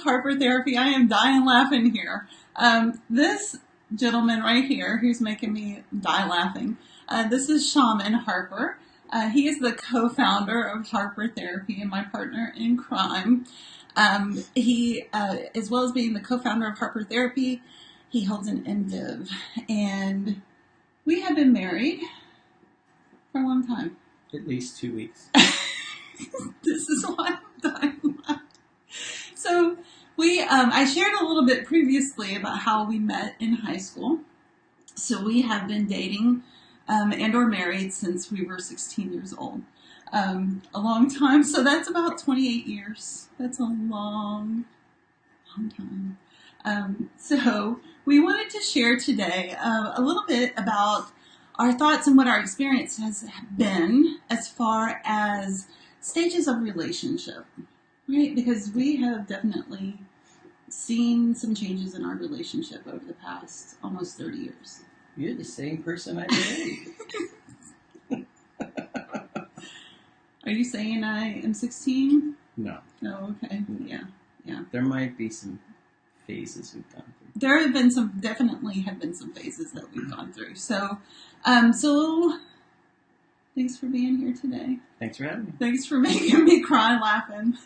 Harper Therapy. I am dying laughing here. This gentleman right here, who's making me die laughing, this is Shaman Harper. He is the co-founder of Harper Therapy and my partner in crime. He, as well as being the co-founder of Harper Therapy, he holds an MDiv. And we have been married for a long time. At least 2 weeks. This is why I'm dying laughing. So I shared a little bit previously about how we met in high school. So we have been dating and or married since we were 16 years old. A long time. So that's about 28 years. That's a long time. So we wanted to share today a little bit about our thoughts and what our experience has been as far as stages of relationship, right? Because we have definitely seen some changes in our relationship over the past almost 30 years. You're the same person I married. Are you saying I am 16? No. Oh, okay. Yeah. There might be some phases we've gone through. There have been definitely have been some phases that we've gone through. So thanks for being here today. Thanks for having me. Thanks for making me cry laughing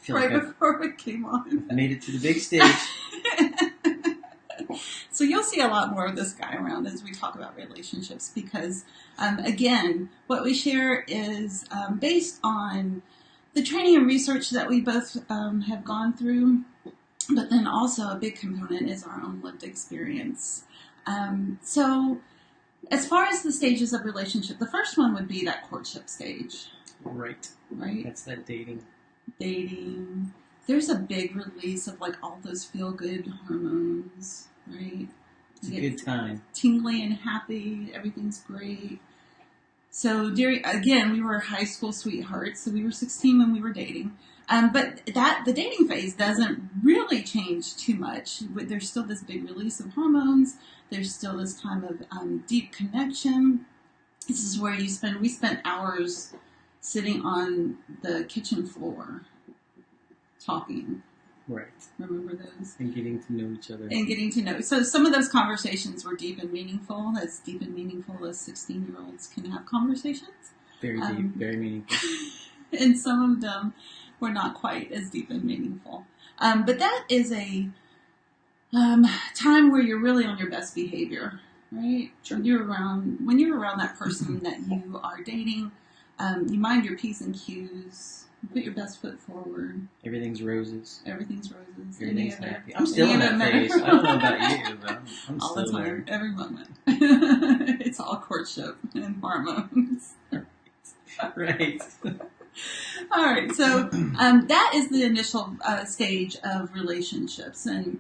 right like before we came on. I made it to the big stage. So you'll see a lot more of this guy around as we talk about relationships because, again, what we share is based on the training and research that we both have gone through, but then also a big component is our own lived experience. So as far as the stages of relationship, the first one would be that courtship stage. Right. That's that dating. There's a big release of like all those feel-good hormones, right? It's a good time. Tingly and happy. Everything's great. So we were high school sweethearts. So we were 16 when we were dating. But the dating phase doesn't really change too much. There's still this big release of hormones. There's still this time of deep connection. This is where we spent hours sitting on the kitchen floor talking. Right. Remember those? And getting to know each other. So some of those conversations were deep and meaningful. As deep and meaningful as 16-year-olds can have conversations. Very deep, very meaningful. And some of them were not quite as deep and meaningful. But that is a time where you're really on your best behavior, right? Sure. When you're around that person that you are dating, you mind your P's and Q's. You put your best foot forward. Everything's roses. Everything's happy. I'm still in that phase. I don't know about you, but I'm all still the time, there. every moment. It's all courtship and hormones. Right. All right, so that is the initial stage of relationships, and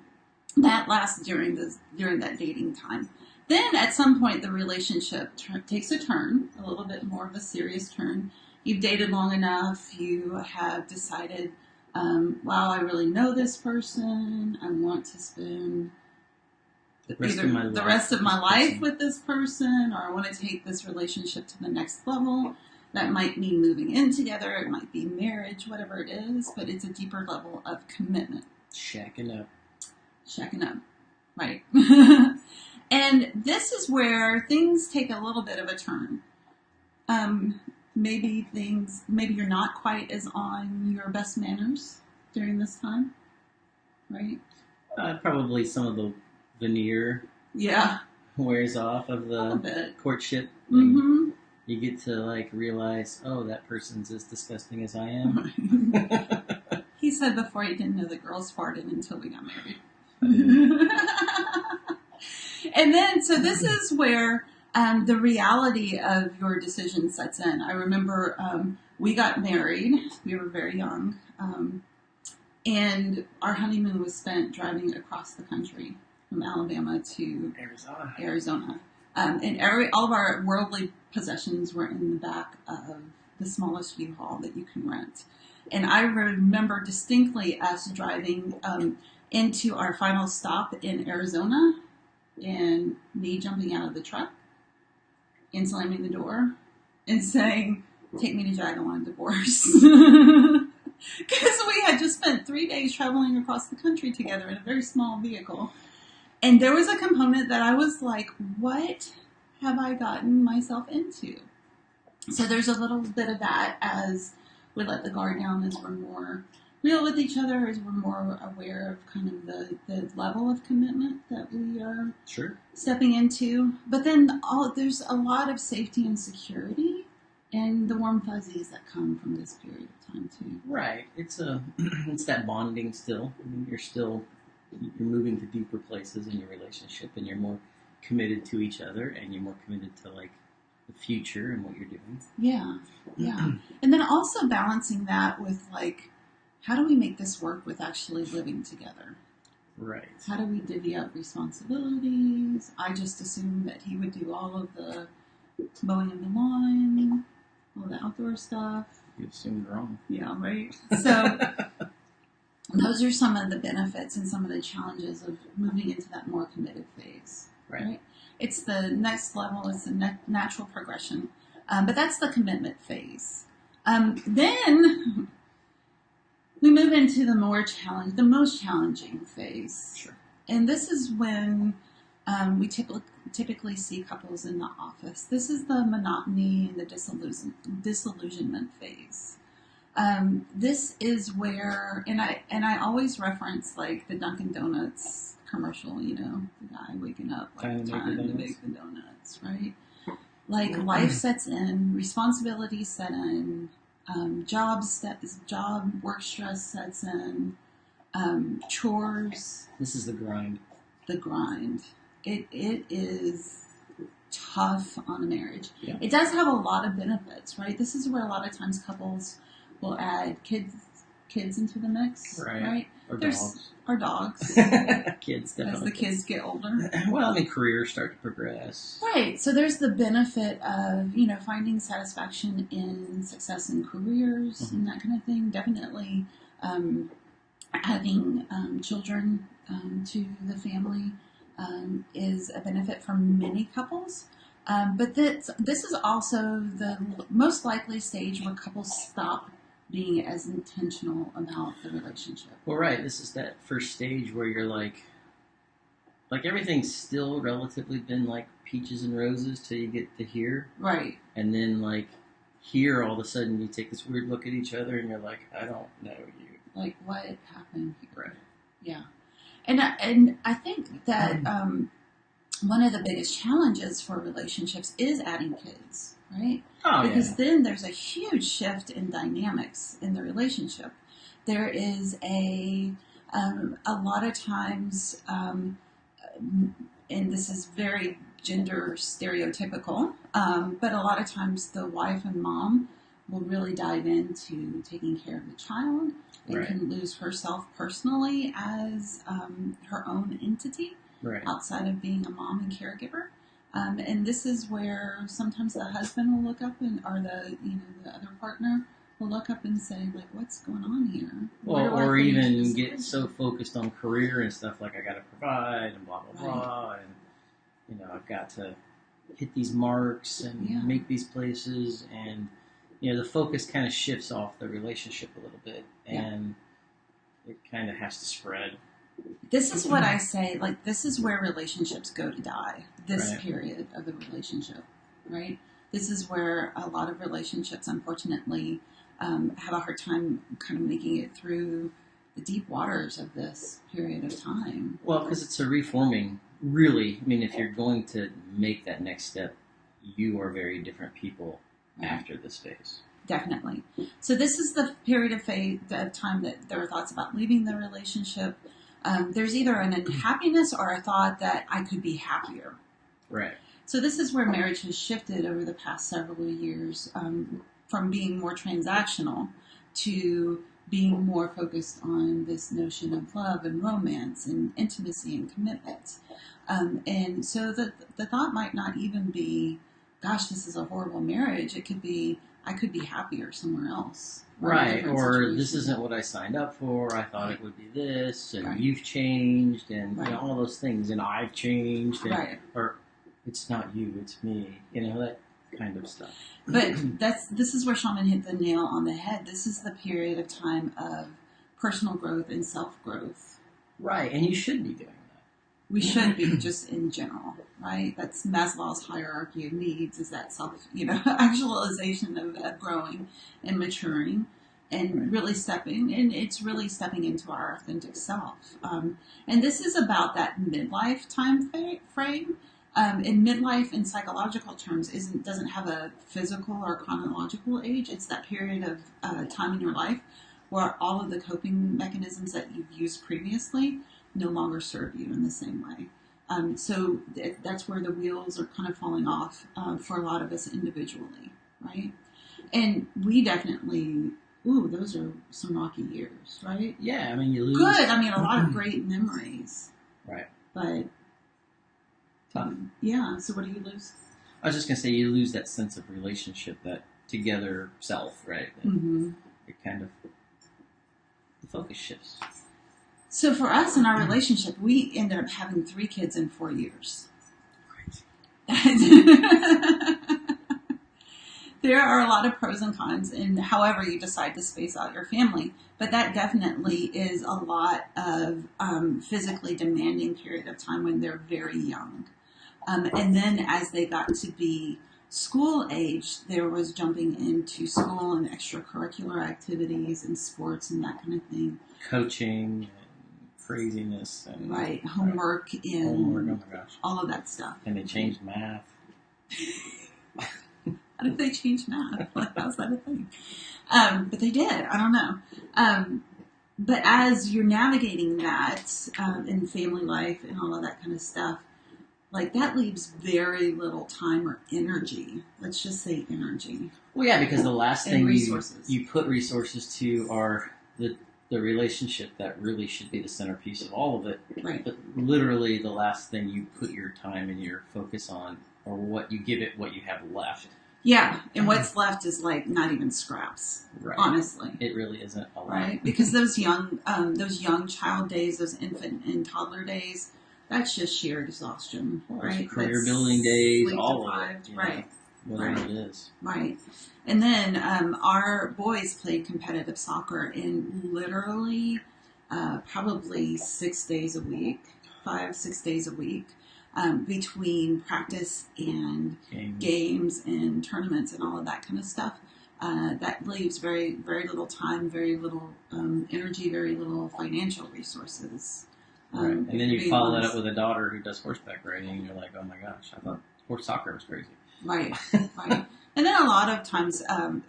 that lasts during that dating time. Then at some point, the relationship takes a turn, a little bit more of a serious turn. You've dated long enough. You have decided, wow, I really know this person. I want to spend the rest of my life with this person, or I want to take this relationship to the next level. That might mean moving in together. It might be marriage, whatever it is, but it's a deeper level of commitment. Shacking up. Right. And this is where things take a little bit of a turn. Maybe you're not quite as on your best manners during this time, right? Probably some of the veneer wears off of the courtship. Mm-hmm. You get to realize, oh, that person's as disgusting as I am. He said before he didn't know that girls farted until we got married. And then, so this is where the reality of your decision sets in. I remember we got married. We were very young. And our honeymoon was spent driving across the country from Alabama to Arizona. And all of our worldly possessions were in the back of the smallest U-Haul that you can rent. And I remember distinctly us driving into our final stop in Arizona and me jumping out of the truck and slamming the door and saying, "Take me to jail, I want a divorce." because we had just spent 3 days traveling across the country together in a very small vehicle. And there was a component that I was like, what have I gotten myself into? So there's a little bit of that as we let the guard down, as we're more real with each other, as we're more aware of kind of the level of commitment that we are stepping into. But then there's a lot of safety and security and the warm fuzzies that come from this period of time too. Right. It's that bonding still. I mean, you're moving to deeper places in your relationship, and you're more committed to each other, and you're more committed to like the future and what you're doing. Yeah. And then also balancing that with like, how do we make this work with actually living together? Right. How do we divvy up responsibilities? I just assumed that he would do all of the mowing of the lawn, all the outdoor stuff. You assumed wrong. Yeah, right? So those are some of the benefits and some of the challenges of moving into that more committed phase. Right? It's the next level. It's a natural progression. But that's the commitment phase. Then we move into the most challenging phase. Sure. And this is when we typically see couples in the office. This is the monotony and the disillusionment phase. This is where, and I always reference like the Dunkin' Donuts commercial, you know, the guy waking up like time to make the donuts, right? Like life sets in, responsibilities set in, job work stress sets in, chores. This is the grind. The grind. It is tough on a marriage. Yeah. It does have a lot of benefits, right? This is where a lot of times couples will add kids into the mix, right? Or dogs. Or dogs. Kids, definitely. As the kids get older. Well, I mean, careers start to progress. Right. So there's the benefit of, you know, finding satisfaction in success in careers and that kind of thing. Definitely adding children to the family is a benefit for many couples. But this is also the most likely stage where couples stop being as intentional about the relationship. Well, right. This is that first stage where you're like everything's still relatively been like peaches and roses till you get to here. Right. And then like here, all of a sudden you take this weird look at each other and you're like, I don't know you. Like, what happened here? Right. Yeah. And I think that one of the biggest challenges for relationships is adding kids, right? Oh, because then there's a huge shift in dynamics in the relationship. There is a lot of times, and this is very gender stereotypical, but a lot of times the wife and mom will really dive into taking care of the child and can lose herself personally as her own entity outside of being a mom and caregiver. And this is where sometimes the husband will look up or the other partner will look up and say, like, what's going on here? Well, or even get so focused on career and stuff like I got to provide and blah, blah, blah. And, you know, I've got to hit these marks and make these places. And, you know, the focus kind of shifts off the relationship a little bit. And it kind of has to spread. This is what I say, like, this is where relationships go to die, this period of the relationship, right? This is where a lot of relationships, unfortunately, have a hard time kind of making it through the deep waters of this period of time. Well, because it's a reforming, really. I mean, if you're going to make that next step, you are very different people after this phase. Definitely. So this is the period of time that there are thoughts about leaving the relationship. There's either an unhappiness or a thought that I could be happier. Right. So this is where marriage has shifted over the past several years from being more transactional to being more focused on this notion of love and romance and intimacy and commitment. And so the thought might not even be, gosh, this is a horrible marriage. It could be, I could be happier somewhere else. Right, or this isn't what I signed up for. I thought it would be this, and you've changed, and you know, all those things, and I've changed, and, or it's not you, it's me. You know, that kind of stuff. But this is where Shaman hit the nail on the head. This is the period of time of personal growth and self-growth. Right, and you should be doing that. We should be, just in general, right? That's Maslow's hierarchy of needs, is that actualization of growing and maturing and really stepping into our authentic self. And this is about that midlife time frame. In midlife, in psychological terms, doesn't have a physical or chronological age. It's that period of time in your life where all of the coping mechanisms that you've used previously no longer serve you in the same way. So that's where the wheels are kind of falling off for a lot of us individually, right? And we definitely, those are some rocky years, right? Yeah, I mean, you lose. Good. I mean, a lot of great memories. Right. But, tough. Yeah, so what do you lose? I was just going to say, you lose that sense of relationship, that together self, right? It kind of, the focus shifts. So for us in our relationship, we ended up having 3 kids in 4 years. Crazy. There are a lot of pros and cons in however you decide to space out your family, but that definitely is a lot of physically demanding period of time when they're very young. And then as they got to be school age, there was jumping into school and extracurricular activities and sports and that kind of thing. Coaching and craziness. And, right, homework and oh my gosh. All of that stuff. And they changed math. How did they change math? How's that a thing? But they did. I don't know. But as you're navigating that in family life and all of that kind of stuff, like that leaves very little time or energy. Let's just say energy. Well, yeah, because the last thing resources. you put resources to are the relationship that really should be the centerpiece of all of it. Right. But literally the last thing you put your time and your focus on, or what you give it, what you have left. Yeah, and what's left is like not even scraps. Right. Honestly, it really isn't a lot. Right, because those young child days, those infant and toddler days, that's just sheer exhaustion. Right, career building days, all of it. Right, whatever it is. Right, and then our boys played competitive soccer in literally probably 6 days a week, 5-6 days a week. Between practice and games and tournaments and all of that kind of stuff, that leaves very, very little time, very little energy, very little financial resources. Right. And then you follow that up with a daughter who does horseback riding, and you're like, oh my gosh, I thought horse soccer was crazy. Right, right. And then a lot of times,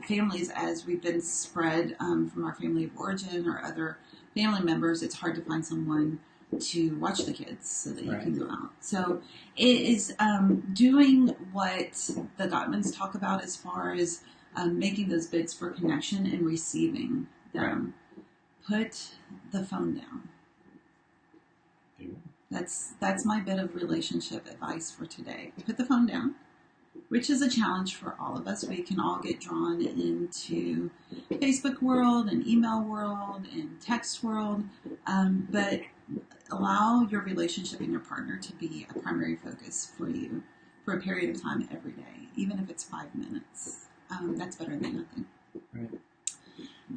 families, as we've been spread from our family of origin or other family members, it's hard to find someone to watch the kids so that you can go out. So it is doing what the Gottmans talk about as far as making those bids for connection and receiving them. Right. Put the phone down. That's my bit of relationship advice for today. Put the phone down, which is a challenge for all of us. We can all get drawn into Facebook world and email world and text world, but allow your relationship and your partner to be a primary focus for you for a period of time every day, even if it's 5 minutes. That's better than nothing. Right.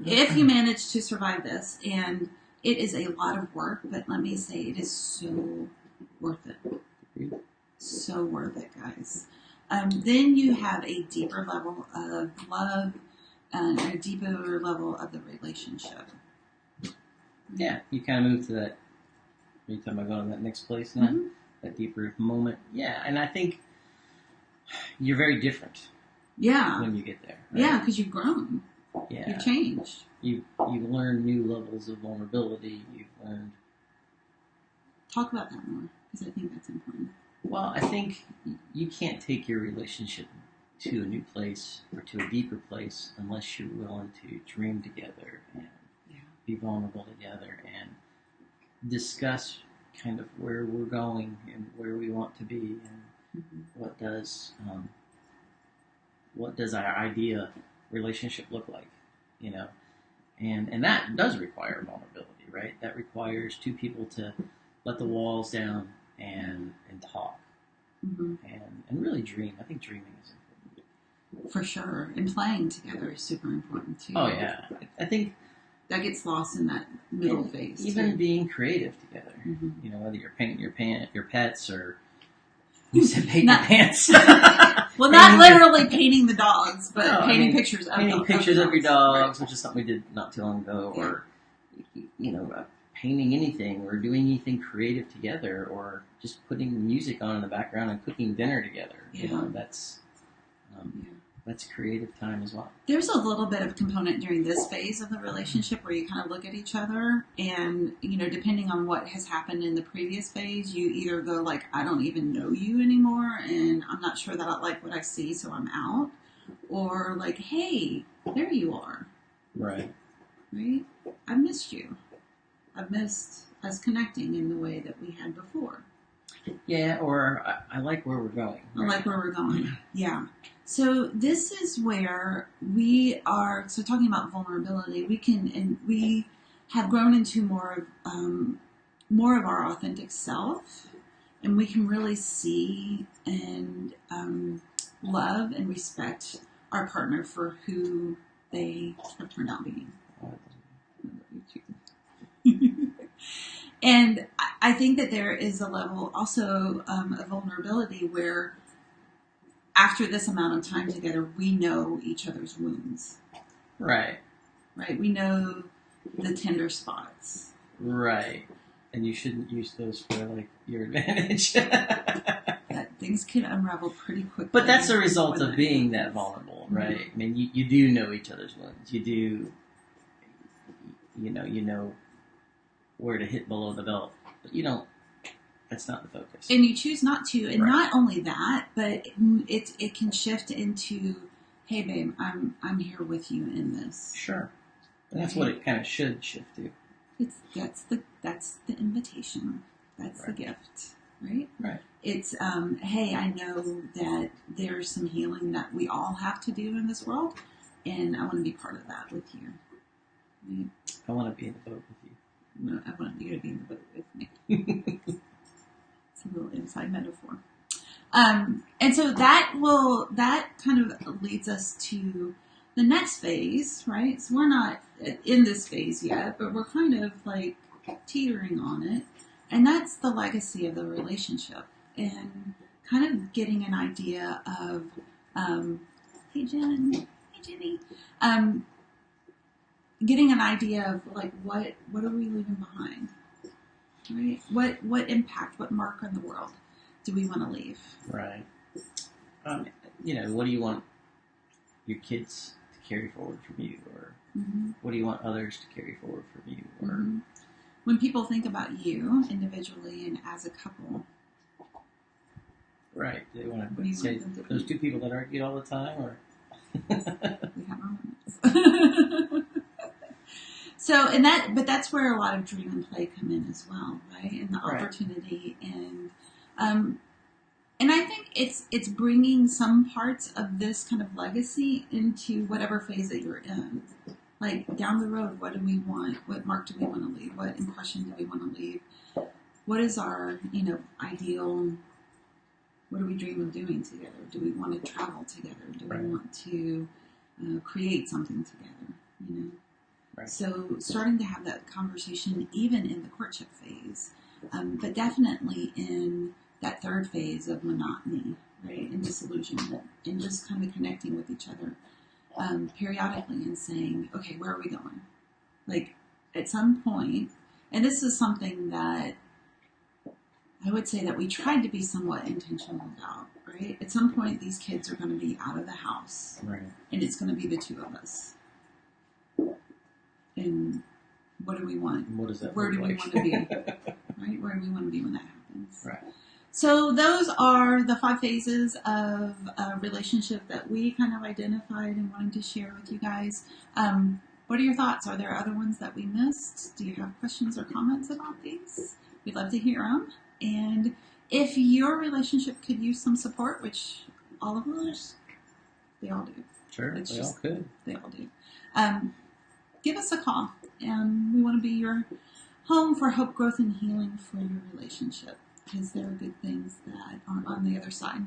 If you manage to survive this, and it is a lot of work, but let me say it is so worth it. So worth it, guys. Then you have a deeper level of love and a deeper level of the relationship. Yeah, you kind of move to that. Are you talking about going to that next place now? Mm-hmm. That deeper moment? Yeah, and I think you're very different. Yeah. When you get there. Right? Yeah, because you've grown. Yeah. You've changed. You've learned new levels of vulnerability. You've learned. Talk about that more, because I think that's important. Well, I think you can't take your relationship to a new place or to a deeper place unless you're willing to dream together and be vulnerable together and discuss kind of where we're going and where we want to be and what does our idea relationship look like, and that does require vulnerability, right? That requires two people to let the walls down and talk and really dream. I think dreaming is important. For sure. And playing together is super important too. Oh yeah, I think that gets lost in that middle phase. Even too. Being creative together. Mm-hmm. You know, whether you're painting your pets or you said paint your pants. Well, not literally painting the dogs, but painting pictures of painting pictures of your dogs, which is something we did not too long ago, yeah. or painting anything, or doing anything creative together, or just putting music on in the background and cooking dinner together. Yeah. You know, that's creative time as well. There's a little bit of component during this phase of the relationship where you kind of look at each other and, depending on what has happened in the previous phase, you either go like, I don't even know you anymore and I'm not sure that I like what I see, so I'm out. Or like, hey, there you are. Right. Right? I've missed you. I've missed us connecting in the way that we had before. Yeah, or I like where we're going. Right? I like where we're going. Yeah. So this is where we are. So talking about vulnerability, we have grown into more of our authentic self, and we can really see and love and respect our partner for who they have turned out being. And I think that there is a level also of vulnerability where after this amount of time together, we know each other's wounds. Right. Right. We know the tender spots. Right. And you shouldn't use those for like your advantage. That things can unravel pretty quickly. But that's a result of being that vulnerable, right? Mm-hmm. I mean, you do know each other's wounds. You do, you know where to hit below the belt, but you don't. That's not the focus. And you choose not to. And not only that, but it can shift into, hey babe, I'm here with you in this. Sure. And that's what it kind of should shift to. That's the invitation. That's the gift. Right? Right. It's hey, I know that there's some healing that we all have to do in this world, and I want to be part of that with you. Right? I want to be in the boat with you. No, I want you to be in the boat with me. It's a little inside metaphor. And so that kind of leads us to the next phase, right? So we're not in this phase yet, but we're kind of like teetering on it. And that's the legacy of the relationship and kind of getting an idea of, hey Jen, hey Jenny, getting an idea of like what are we leaving behind, right? What impact, what mark on the world do we want to leave? Right. What do you want your kids to carry forward from you, or what do you want others to carry forward from you? Or when people think about you individually and as a couple, right? They want to say those two people that argue all the time, or we have moments. So, but that's where a lot of dream and play come in as well, right? And the opportunity, and I think it's bringing some parts of this kind of legacy into whatever phase that you're in. Like down the road, what do we want? What mark do we want to leave? What impression do we want to leave? What is our, ideal? What do we dream of doing together? Do we want to travel together? Do we want to create something together? Right. So starting to have that conversation even in the courtship phase, but definitely in that third phase of monotony, right, and disillusionment, and just kind of connecting with each other periodically and saying, okay, where are we going? Like at some point, and this is something that I would say that we tried to be somewhat intentional about, right? At some point, these kids are going to be out of the house, right, and it's going to be the two of us. And what do we want? What does that Where do we like? want to be? Right? Where do we want to be when that happens? Right. So those are the 5 phases of a relationship that we kind of identified and wanted to share with you guys. What are your thoughts? Are there other ones that we missed? Do you have questions or comments about these? We'd love to hear them. And if your relationship could use some support, which all of us, they all do. Sure, they all could. They all do. Give us a call. We want to be your home for hope, growth, and healing for your relationship, because there are good things that are on the other side.